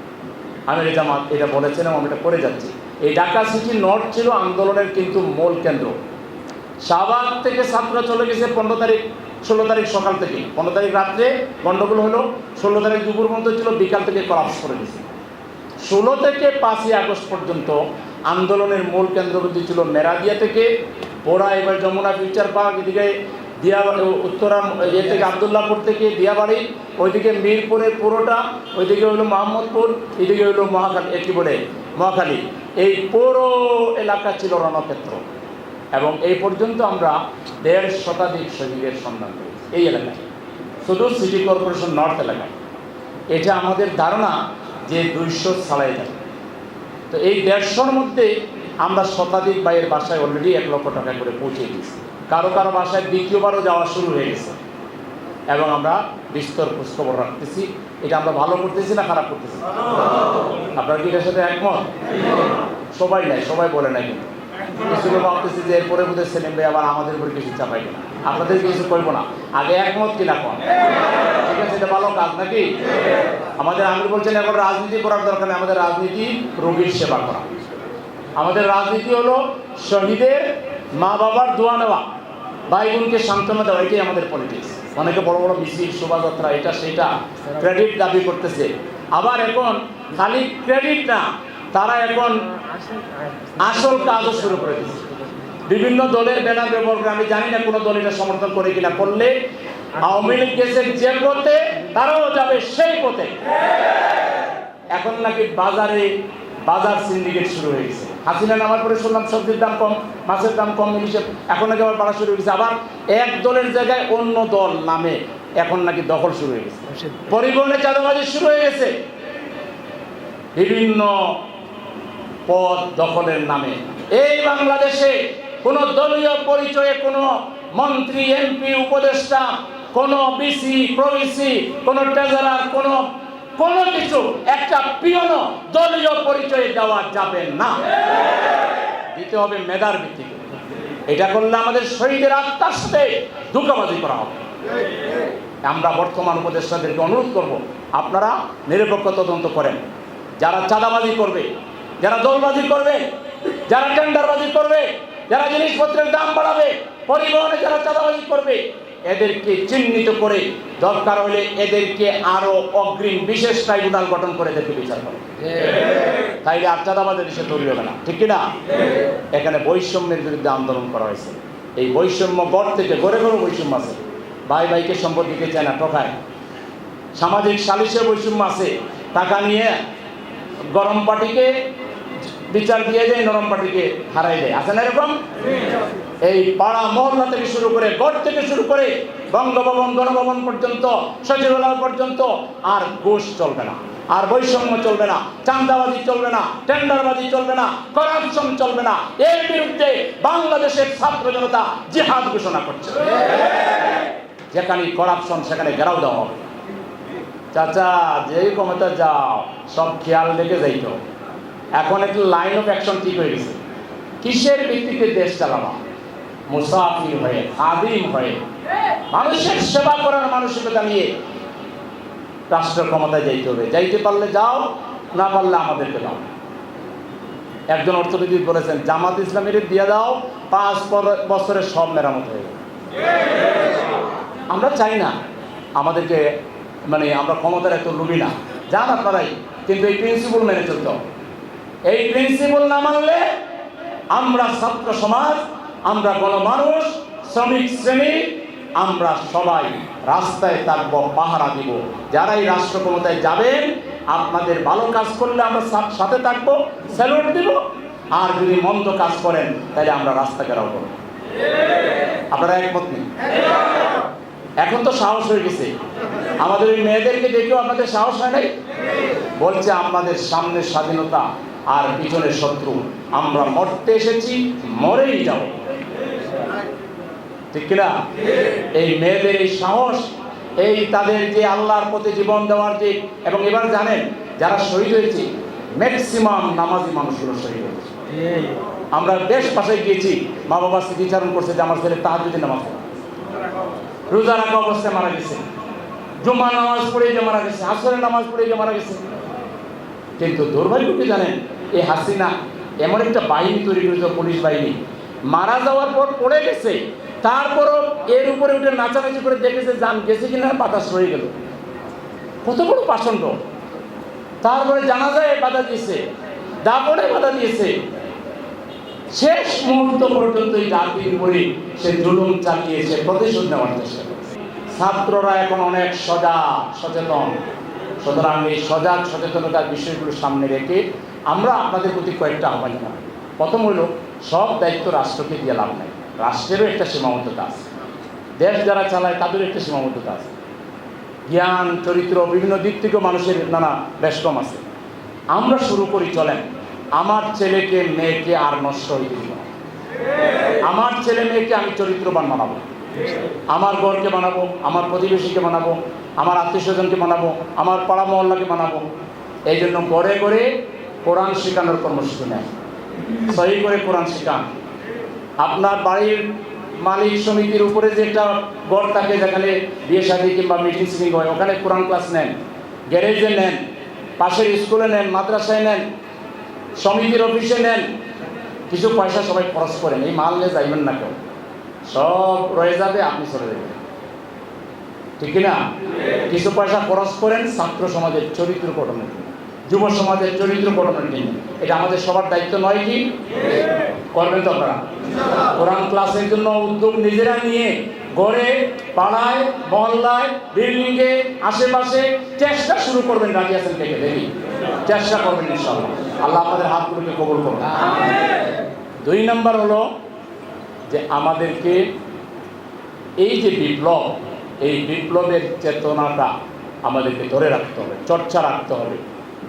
আমির জামাত এটা বলেছেন এবং আমি এটা করে যাচ্ছি। এই ঢাকা সিটি নর্থ ছিল আন্দোলনের কিন্তু মূল কেন্দ্র। শাহবাগ থেকে ছাত্র চলে গেছে 16 তারিখ সকাল থেকে, 15 তারিখ রাত্রে গণ্ডগোল হলো, 16 তারিখ দুপুর পর্যন্ত ছিল, বিকাল থেকে কলাপস করে দিয়েছে। 16 থেকে 5ই আগস্ট পর্যন্ত আন্দোলনের মূল কেন্দ্রবিন্দু ছিল মেরাদিয়া থেকে পোড়া, এবার যমুনা ফিউচার পার্ক, এদিকে উত্তরা থেকে আবদুল্লাহপুর থেকে দিয়াবাড়ি, ওইদিকে মিরপুরের পুরোটা, ওইদিকে হলো মোহাম্মদপুর, এদিকে হলো মহাখালী। এই পুরো এলাকা ছিল রণক্ষেত্র। এবং এই পর্যন্ত আমরা 1.5 শতাধিক শহীদের সন্ধান পেয়েছি এই এলাকায়, শুধু সিটি কর্পোরেশন নর্থ এলাকায়। এটা আমাদের ধারণা যে 200 ছাড়াই যাবে। তো এই 150-র মধ্যে আমরা শতাধিক ভাইয়ের বাসায় অলরেডি 1 লক্ষ টাকা করে পৌঁছে দিয়েছি। কারো কারো বাসায় দ্বিতীয়বারও যাওয়া শুরু হয়ে গেছে, এবং আমরা বিস্তর খোঁজখবর রাখতেছি। এটা আমরা ভালো করতেছি না খারাপ করতেছি? আপনারা কি এটার সাথে একমত? সবাই নাই, সবাই বলে নাই, কিন্তু কিছু লোক ভাবতেছি যে এরপরে বোধহয় সেলিম ভাই আবার আমাদের উপরে কিছু চাপাই কিনা, আপনাদের কিছু করবো না, আগে একমত কিনা কোন? ঠিক আছে, এটা ভালো কাজ নাকি? আমাদের আমির বলছেন এখন রাজনীতি করার দরকার নেই, আমাদের রাজনীতি রোগীর সেবা করা। আমাদের রাজনীতি হলো শহীদের মা বাবার দোয়া নেওয়া, ভাই বোনকে সান্ত্বনা দেওয়া, এটাই আমাদের পলিটিক্স। অনেকে বড় বড় মিছিল, শোভাযাত্রা, এটা সেটা ক্রেডিট দাবি করতেছে। আবার এখন খালি ক্রেডিট না, তারা এখন আসল কাজও শুরু করে দিচ্ছে। বিভিন্ন দলের ব্যানার ব্যবহার করে, আমি জানি না কোনো দল এটা সমর্থন করে কিনা, করলে আওয়ামী লীগ গেছে যে পথে তারাও যাবে সেই পথে। এখন নাকি বাজার সিন্ডিকেট শুরু হয়ে গেছে। হাসিনা নামার পরে শুনলাম সবজির দাম কম, মাছের দাম কম, এখন নাকি আবার বাড়া শুরু হয়ে গেছে। আবার এক দলের জায়গায় অন্য দল নামে এখন নাকি দখল শুরু হয়ে গেছে, পরিবহনে চাঁদাবাজি শুরু হয়ে গেছে, বিভিন্ন পদ দখলের নামে। এই বাংলাদেশে কোনো দলীয় পরিচয়ে কোনো মন্ত্রী, এমপি, উপদেষ্টা, কোনো বিসি, প্রভিসি, কোনো ট্রেজারার, কোনো কোনো কিছু একটা পিয়নও দলীয় পরিচয়ে দেওয়া যাবে না, দিতে হবে মেধার ভিত্তিতে। এটা করলে আমাদের শহীদের আত্মার সাথে ধোঁকাবাজি করা হবে। আমরা বর্তমান উপদেষ্টাদেরকে অনুরোধ করব, আপনারা নিরপেক্ষ তদন্ত করেন। যারা চাঁদাবাজি করবে, যারা দলবাজি করবে, যারা টেন্ডারবাজি করবে, যারা জিনিসপত্রের দাম বাড়াবে, পরিবহনে যারা চাঁদাবাজি করবে, এদেরকে চিহ্নিত করে দরকার হলে এদেরকে আরো অগ্রিম বিশেষ ট্রাইব্যুনাল গঠন করে এদেরকে বিচার করে, তাইলে আর চাঁদাবাজের দেশে তৈরি হবে না, ঠিক কিনা? এখানে বৈষম্যের বিরুদ্ধে আন্দোলন করা হয়েছে। এই বৈষম্য গড় থেকে গড়ে গড়ে বৈষম্য আছে। ভাই ভাইকে সম্পদ দিতে চায় না, ঠকায়। সামাজিক সালিশে বৈষম্য আছে, টাকা নিয়ে গরম পার্টিকে বিচার দিয়ে দেয়, নরম পার্টিকে হারাই দেয়, আছে না এরকম? এই পাড়া মহল্লা থেকে শুরু করে, গড় থেকে শুরু করে বঙ্গভবন, গণভবন পর্যন্ত, সচিবালয় পর্যন্ত আর ঘুষ চলবে না, আর বৈষম্য চলবে না, চাঁদাবাজি চলবে না, টেন্ডারবাজি চলবে না, করাপশন চলবে না। এর বিরুদ্ধে বাংলাদেশের ছাত্র জনতা জিহাদ ঘোষণা করছে। যেখানে করাপশন সেখানে ঘেরাও দেওয়া হবে। চাচা, যেই ক্ষমতা যাও সব খেয়াল রেখে যাইতো। এখন একটু লাইন অফ অ্যাকশন ঠিক হয়ে গেছে। কিসের ভিত্তিতে দেশ চালানো? মুসাফির হয়ে, খাদিম হয়ে, মানুষের সেবা করার মানসিকতা নিয়ে রাষ্ট্র ক্ষমতায় যাইতে হবে। যাইতে পারলে যাও, না পারলে আমাদেরকে দাও। একজন অর্থনীতিবিদ বলেছেন, জামাত ইসলামীর দিয়ে দাও, 5 বছরে সব মেরামত হয়ে যাবে। আমরা চাই না আমাদেরকে, মানে আমরা ক্ষমতার এত লুবি না, যান আপনারাই, কিন্তু এই প্রিন্সিপাল মেনে চলতে হবে। এই প্রিন্সিপাল না মানলে আমরা ছাত্র সমাজ, আমরা গণমানুষ, শ্রমিক শ্রেণী, আমরা সবাই রাস্তায় থাকবো, পাহারা দিব। যারা এই রাষ্ট্র ক্ষমতায় যাবেন, আপনাদের ভালো কাজ করলে আমরা সাথে থাকবো, স্যালুট দিব। আর যদি মন্দ কাজ করেন তাহলে আমরা রাস্তা ঘেরাও করব। আপনারা একমত নেই? এখন তো সাহস হয়ে গেছে। আমাদের ওই মেয়েদেরকে দেখেও আপনাদের সাহস হয় নাই? বলছে আমাদের সামনে স্বাধীনতা আর পিছনে শত্রু, আমরা মরতে এসেছি, মরেই যাব, ঠিক কিনা? এই মেয়েদের এই সাহস, এই তাদের যে আল্লাহর পথে জীবন দেওয়ার যে, এবং এবার জানেন যারা শহীদ হয়েছে ম্যাক্সিমাম নামাজি মানুষগুলো শহীদ হয়েছে। আমরা বেশ পাশে গিয়েছি, মা বাবা স্মৃতিচারণ করছে যে আমার ছেলে তাহাজ্জুদের নামাজ পড়ে, রোজা রাখা অবস্থায় মারা গেছে, জুম্মা নামাজ পড়ে যে মারা গেছে, আসরের নামাজ পড়ে যে মারা গেছে। কিন্তু দুর্ভাগ্য কি জানেন, এই হাসিনা এমন একটা বাহিনী তৈরি করেছে, পুলিশ বাহিনী, মারা যাওয়ার পর পড়ে গেছে, তারপরও এর উপরে উঠে নাচানাচি করে দেখেছে জান গেছে কিনা, বাতাস রয়ে গেল। কত বড় পাষণ্ড! তারপরে জানাজায় বাধা দিয়েছে, দাপড়ে বাধা দিয়েছে, শেষ মুহূর্ত পর্যন্ত এই জাতির উপরে সে জুলুম চালিয়েছে, প্রতিশোধ নেওয়ার চেষ্টা করেছে। ছাত্ররা এখন অনেক সচেতন। সুতরাং এই সজাগ সচেতনতার বিষয়গুলো সামনে রেখে আমরা আপনাদের প্রতি কয়েকটা আহ্বান জানাই। প্রথম হলো, সব দায়িত্ব রাষ্ট্রকে দিয়ে লাভ নাই, রাষ্ট্রেরও একটা সীমাবদ্ধতা আছে, দেশ যারা চালায় তাদেরও একটা সীমাবদ্ধতা আছে। জ্ঞান, চরিত্র, বিভিন্ন দিক থেকেও মানুষের নানা ব্যস্তম আছে। আমরা শুরু করি, চলেন আমার ছেলেকে মেয়েকে আর নষ্ট হইতে দিব না। আমার ছেলে মেয়েকে আমি চরিত্রবান বানাবো, আমার ঘরকে বানাবো, আমার প্রতিবেশীকে বানাবো, আমার আত্মীয় স্বজনকে বানাবো, আমার পাড়া মহল্লাকে বানাবো। এই জন্য ঘরে ঘরে কোরআন শেখানোর কর্মসূচি নেয়, সহি করে কোরআন শেখান। আপনার বাড়ির মালিক সমিতির উপরে যে একটা ঘর থাকে, যেখানে বিয়ে শাদী কিংবা মিটিং সিটিং হয়, ওখানে কোরআন ক্লাস নেন, গ্যারেজে নেন, পাশের স্কুলে নেন, মাদ্রাসায় নেন, সমিতির অফিসে নেন। কিছু পয়সা সবাই খরচ করেন, এই মাল নিয়ে যাইবেন না কেউ, সব রয়ে যাবে, আপনি চলে যাবেন, ঠিক কিনা? কিছু পয়সা খরচ করেন ছাত্র সমাজের চরিত্র গঠনের জন্য, যুব সমাজের চরিত্র গঠনের জন্য। এটা আমাদের সবার দায়িত্ব নয় কি? করবেন তো আপনারা? কোরআন ক্লাসের জন্য উদ্যোগ নিজেরা নিয়ে ঘরে, পাড়ায়, মহল্লায়, বিল্ডিংয়ে, আশেপাশে চেষ্টা শুরু করবেন। রাজি আছেন থেকে দেখি, চেষ্টা করবেন ইনশাআল্লাহ। আল্লাহ আমাদের হাতগুলোকে কবুল করুন। 2 নম্বর হলো যে আমাদেরকে এই যে বিপ্লব, এই বিপ্লবের চেতনাটা আমাদেরকে ধরে রাখতে হবে, চর্চা রাখতে হবে,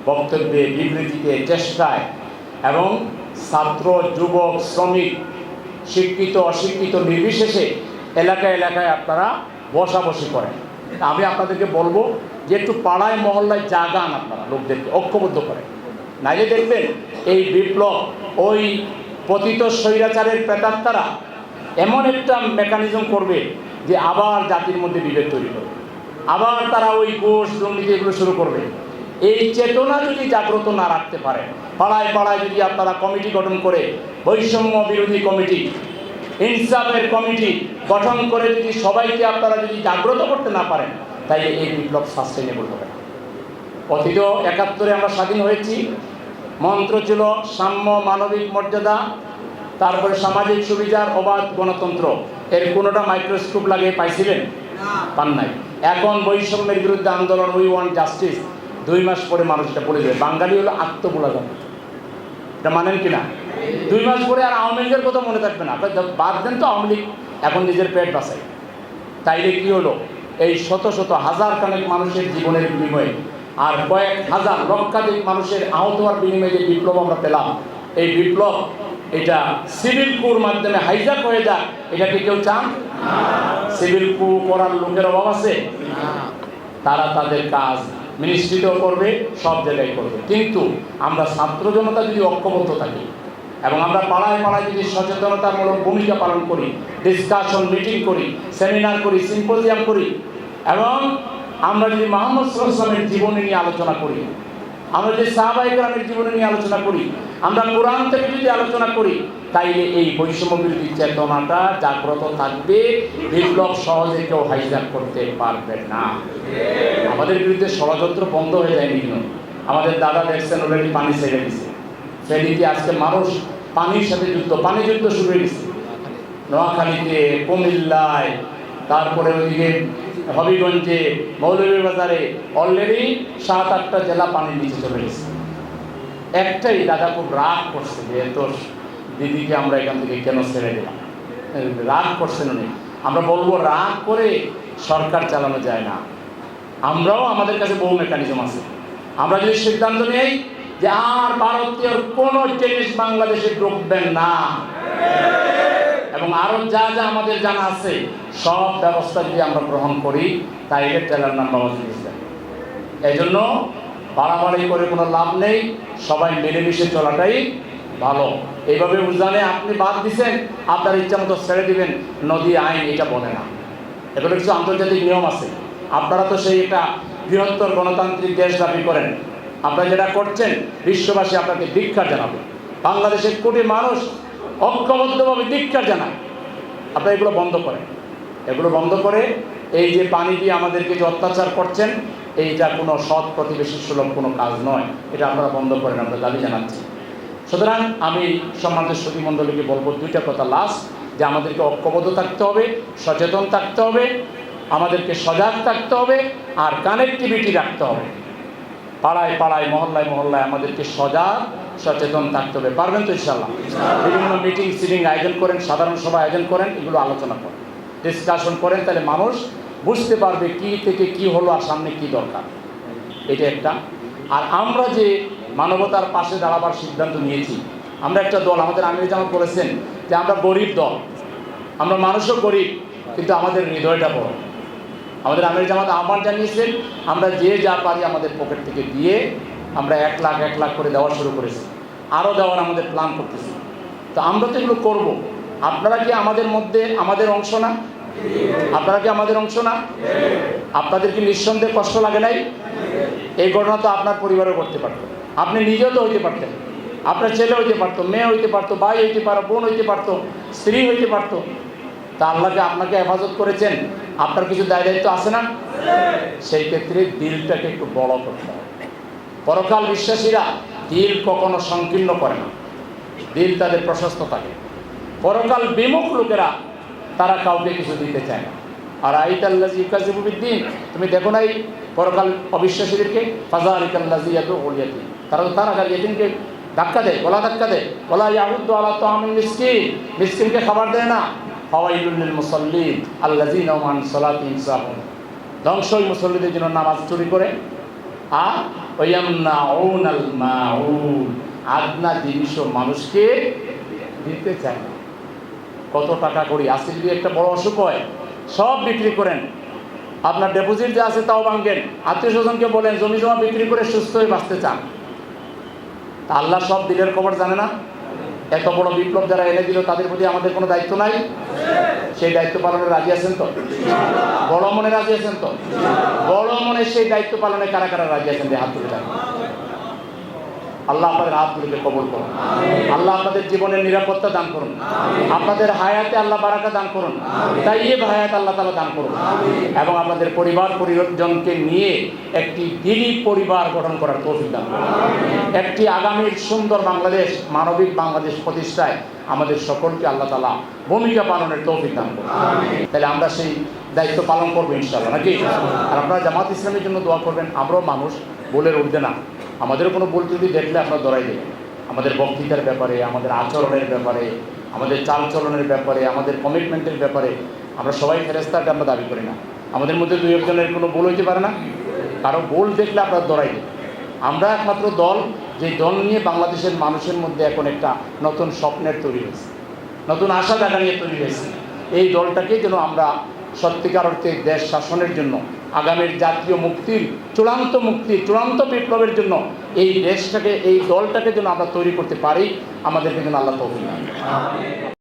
বক্তব্যে, বিবৃতিতে, চেষ্টায়। এবং ছাত্র, যুবক, শ্রমিক, শিক্ষিত অশিক্ষিত নির্বিশেষে এলাকায় এলাকায় আপনারা বসাবসি করেন, আমি আপনাদেরকে বলবো যে একটু পাড়ায় মহল্লায় জাগান, আপনারা লোকদেরকে ঐক্যবদ্ধ করেন, নাইলে দেখবেন এই বিপ্লব ওই পতিত স্বৈরাচারের প্রেতাত্মারা এমন একটা মেকানিজম করবে যে আবার জাতির মধ্যে বিভেদ তৈরি করবে, আবার তারা ওই ঘুষ দুর্নীতি এগুলো শুরু করবে। এই চেতনা যদি জাগ্রত না রাখতে পারে, পাড়ায় পাড়ায় যদি আপনারা কমিটি গঠন করে, বৈষম্য বিরোধী কমিটি, ইনসাফের কমিটি গঠন করে যদি সবাইকে আপনারা যদি জাগ্রত করতে না পারেন, তাইলে এই বিপ্লব সাস্টেনেবল হবে না। অতীত ৭১ আমরা স্বাধীন হয়েছি, মন্ত্র ছিল সাম্য, মানবিক মর্যাদা, তারপরে সামাজিক সুবিচার, অবাধ গণতন্ত্র। এর কোনোটা মাইক্রোস্কোপ লাগিয়ে পাইছিলেন? পান নাই। এখন বৈষম্যের বিরুদ্ধে আন্দোলন, উই ওয়ান্ট জাস্টিস, 2 মাস পরে মানুষটা বলে যাবে। বাঙালি হলো আত্মবোলাগান, এটা মানেন কিনা? 2 মাস পরে আর আওয়ামী লীগের কথা মনে থাকবে না, বাদ দেন তো আওয়ামী লীগ, এখন নিজের পেট বাঁচাই। তাইলে কি হলো? এই শত শত হাজার খানেক মানুষের জীবনের বিনিময়ে আর কয়েক হাজার লক্ষাধিক মানুষের আহত হওয়ার বিনিময়ে যে বিপ্লব আমরা পেলাম, এই বিপ্লব এটা সিভিল কুর মাধ্যমে হাইজ্যাক হয়ে যাক, এটা কি কেউ চান? সিভিল কু করার লোকের অভাব আছে? তারা তাদের কাজ মিনিস্ট্রিতেও করবে, সব জায়গায় করবে। কিন্তু আমরা ছাত্র জনতা যদি ঐক্যবদ্ধ থাকি এবং আমরা পাড়ায় পাড়ায় যদি সচেতনতামূলক ভূমিকা পালন করি, ডিসকাশন মিটিং করি, সেমিনার করি, সিম্পোজিয়াম করি, এবং আমরা যদি মুহাম্মদ সাল্লাল্লাহু আলাইহি ওয়াসাল্লামের জীবনী নিয়ে আলোচনা করি, আমরা যদি সাহাবায়ে কেরামের জীবনী নিয়ে আলোচনা করি, আমরা কোরআন থেকে যদি আলোচনা করি, তাইলে এই বৈষম্য বিরোধী চেতনাটা জাগ্রত থাকবে। বিপ্লব সহজে কেউ হাইজ্যাক করতে পারবে না। আমাদের বিরুদ্ধে ষড়যন্ত্র বন্ধ হয়ে যায়নি কেন? আমাদের দাদা দেখছেন অলরেডি পানি ছেড়ে দিচ্ছে। ফেনীতে আজকে মানুষ পানির সাথে যুদ্ধ, পানি যুদ্ধ শুরু হয়ে গেছে। নোয়াখালীতে, কুমিল্লায়, তারপরে ওইদিকে হবিগঞ্জে, মৌলভীবাজারে অলরেডি 7-8টা জেলা পানির নিচে চলে গেছে। একটাই দাদা খুব রাগ করছে যে এত দিদিকে আমরা এখান থেকে কেন ছেড়ে দিলাম, রাগ করছেন উনি। আমরা বলবো রাগ করে সরকার চালানো যায় না। আমরাও, আমাদের কাছে বহু মেকানিজম আছে। আমরা যদি সিদ্ধান্ত নেই যে আর ভারতীয় কোনো জিনিস বাংলাদেশে ঢুকবেন না, এবং আরো যা যা আমাদের জানা আছে সব ব্যবস্থা যদি আমরা গ্রহণ করি, তাইলে টেলার নাম বাবা দিয়েছেন। এই জন্য বাড়াবাড়ি করে কোনো লাভ নেই, সবাই মিলেমিশে চলাটাই ভালো। এইভাবে উজানে আপনি বাদ দিচ্ছেন, আপনার ইচ্ছা মতো ছেড়ে দিবেন, নদী আইন এটা বলে না। এগুলো কিছু আন্তর্জাতিক নিয়ম আছে। আপনারা তো সেই একটা বৃহত্তর গণতান্ত্রিক দেশ দাবি করেন, আপনারা যেটা করছেন বিশ্ববাসী আপনাকে ধিক্কার জানাবে। বাংলাদেশের কোটি মানুষ ঐক্যবদ্ধভাবে ধিক্কার জানায়। আপনারা এগুলো বন্ধ করেন, এগুলো বন্ধ করে এই যে পানি দিয়ে আমাদেরকে যে অত্যাচার করছেন, এইটা কোনো সৎ প্রতিবেশী সুলভ কোনো কাজ নয়। এটা আপনারা বন্ধ করেন, আমরা দাবি জানাচ্ছি। সুতরাং আমি সম্মানিত সুধী মণ্ডলীকে বলবো 2টা কথা লাস্ট, যে আমাদেরকে ঐক্যবদ্ধ থাকতে হবে, সচেতন থাকতে হবে, আমাদেরকে সজাগ থাকতে হবে, আর কানেক্টিভিটি রাখতে হবে। পাড়ায় পাড়ায়, মহল্লায় মহল্লায় আমাদেরকে সজাগ সচেতন থাকতে হবে। পারবেন তো ইনশাআল্লাহ? বিভিন্ন মিটিং সিটিং আয়োজন করেন, সাধারণ সভা আয়োজন করেন, এগুলো আলোচনা করেন, ডিসকাশন করেন, তাহলে মানুষ বুঝতে পারবে কি থেকে কি হলো আর সামনে কি দরকার। এটা একটা। আর আমরা যে মানবতার পাশে দাঁড়াবার সিদ্ধান্ত নিয়েছি, আমরা একটা দল, আমাদের আমির জামাত বলেছেন যে আমরা গরিব দল, আমরা মানুষও গরিব, কিন্তু আমাদের হৃদয়টা বড়। আমাদের আমির জামাত আহ্বান জানিয়েছেন, আমরা যে যা পারি আমাদের পকেট থেকে দিয়ে আমরা 1 লাখ 1 লাখ করে দেওয়া শুরু করেছি, আরও দেওয়ার আমাদের প্ল্যান করতেছি। তো আমরা তো এগুলো করবো। আপনারা কি আমাদের মধ্যে আমাদের অংশ না? আপনারা কি আমাদের অংশ না? আপনাদের কি নিঃসন্দেহে কষ্ট লাগে নাই? এই ঘটনা তো আপনার পরিবারও করতে পারত, আপনি নিজেও তো হইতে পারতেন, আপনার ছেলে হইতে পারতো, মেয়ে হইতে পারতো, ভাই হইতে পারো, বোন হইতে পারতো, স্ত্রী হইতে পারতো। তা আল্লাহকে আপনাকে হেফাজত করেছেন, আপনার কিছু দায় দায়িত্ব আছে না? সেই ক্ষেত্রে দিলটাকে একটু বড় করতে হবে। পরকাল বিশ্বাসীরা দিল কখনো সংকীর্ণ করে না, দিল তাদের প্রশস্ত থাকে। পরকাল বিমুখ লোকেরা তারা কাউকে কিছু দিতে চায় না। আর আইতাল্লাজি ইউকাযিবু বিদ্দীন, তুমি দেখো নাই পরকাল অবিশ্বাসীদেরকে? ফাযালিকাল্লাযী ইয়াদউল ইয়াতীম, তারা তো তারা ইয়াতীমকে ধাক্কা দেয়, গলা ধাক্কা দেয়। ওয়ালা ইয়াউদ্দু আলা তাআমিল মিসকিন, মিসকিনকে খাবার দেয় না। ফাওয়াইলুল লিল মুসাল্লিন আল্লাযীনা হুম আন সালাতিহিম সাহুন, ধ্বংস ওই মুসল্লিদের জন্য নামাজ চুরি করে। আর ওয়ায়ামনাউনাল মাউন, আদনা জিনিসও মানুষকে দিতে চায় না। কত টাকা করি, আজকে যদি একটা বড় অসুখ হয় সব বিক্রি করেন, আপনার ডিপোজিট যে আছে তাও ভাঙবেন, আত্মীয় স্বজনকে বলেন জমি জমা বিক্রি করে সুস্থ হয়ে বাঁচতে চান। তা আল্লাহ সব দিলের খবর জানে না? এত বড় বিপ্লব যারা এনে দিল তাদের প্রতি আমাদের কোনো দায়িত্ব নাই? সেই দায়িত্ব পালনে রাজি আছেন তো? বড় মনে রাজি আছেন তো? বড় মনে সেই দায়িত্ব পালনে কারা কারা রাজি আছেন? যে হাত তুলে থাকবেন। আল্লাহ আপনাদের হাতগুলিকে কবুল করুন। আল্লাহ আপনাদের জীবনের নিরাপত্তা দান করুন। আপনাদের হায়াতে আল্লাহ বারাকা দান করুন। তাই হায়াত আল্লাহ তাআলা দান করুন। এবং আপনাদের পরিবার পরিজনকে নিয়ে একটি দিনী পরিবার গঠন করার তৌফিক দান করুন। একটি আগামীর সুন্দর বাংলাদেশ, মানবিক বাংলাদেশ প্রতিষ্ঠায় আমাদের সকলকে আল্লাহ তাআলা ভূমিকা পালনের তৌফিক দান করুন। তাহলে আমরা সেই দায়িত্ব পালন করবো ইনশাআল্লাহ, নাকি? আর আপনারা জামাত ইসলামের জন্য দোয়া করবেন। আমরাও মানুষ, ভুলের ঊর্ধ্বে না। আমাদেরও কোনো ভুল যদি দেখলে আপনারা ধরাই দেবেন। আমাদের বক্তৃতার ব্যাপারে, আমাদের আচরণের ব্যাপারে, আমাদের চালচলনের ব্যাপারে, আমাদের কমিটমেন্টের ব্যাপারে আমরা সবাই ফেরেশতাকে আমরা দাবি করি না। আমাদের মধ্যে দুই একজনের কোনো ভুল হইতে পারে না? কারো ভুল দেখলে আপনারা ধরাই দেবেন। আমরা একমাত্র দল, যে দল নিয়ে বাংলাদেশের মানুষের মধ্যে এখন একটা নতুন স্বপ্নের তৈরি হয়েছে, নতুন আশা দেখা নিয়ে তৈরি হয়েছে। এই দলটাকে যেন আমরা সত্যিকার অর্থে দেশ শাসনের জন্য, আগামীর জাতীয় মুক্তির চূড়ান্ত বিপ্লবের জন্য এই দেশটাকে, এই দলটাকে যেন আমরা তৈরি করতে পারি, আমাদেরকে যেন আল্লাহ তৌফিক দান করেন।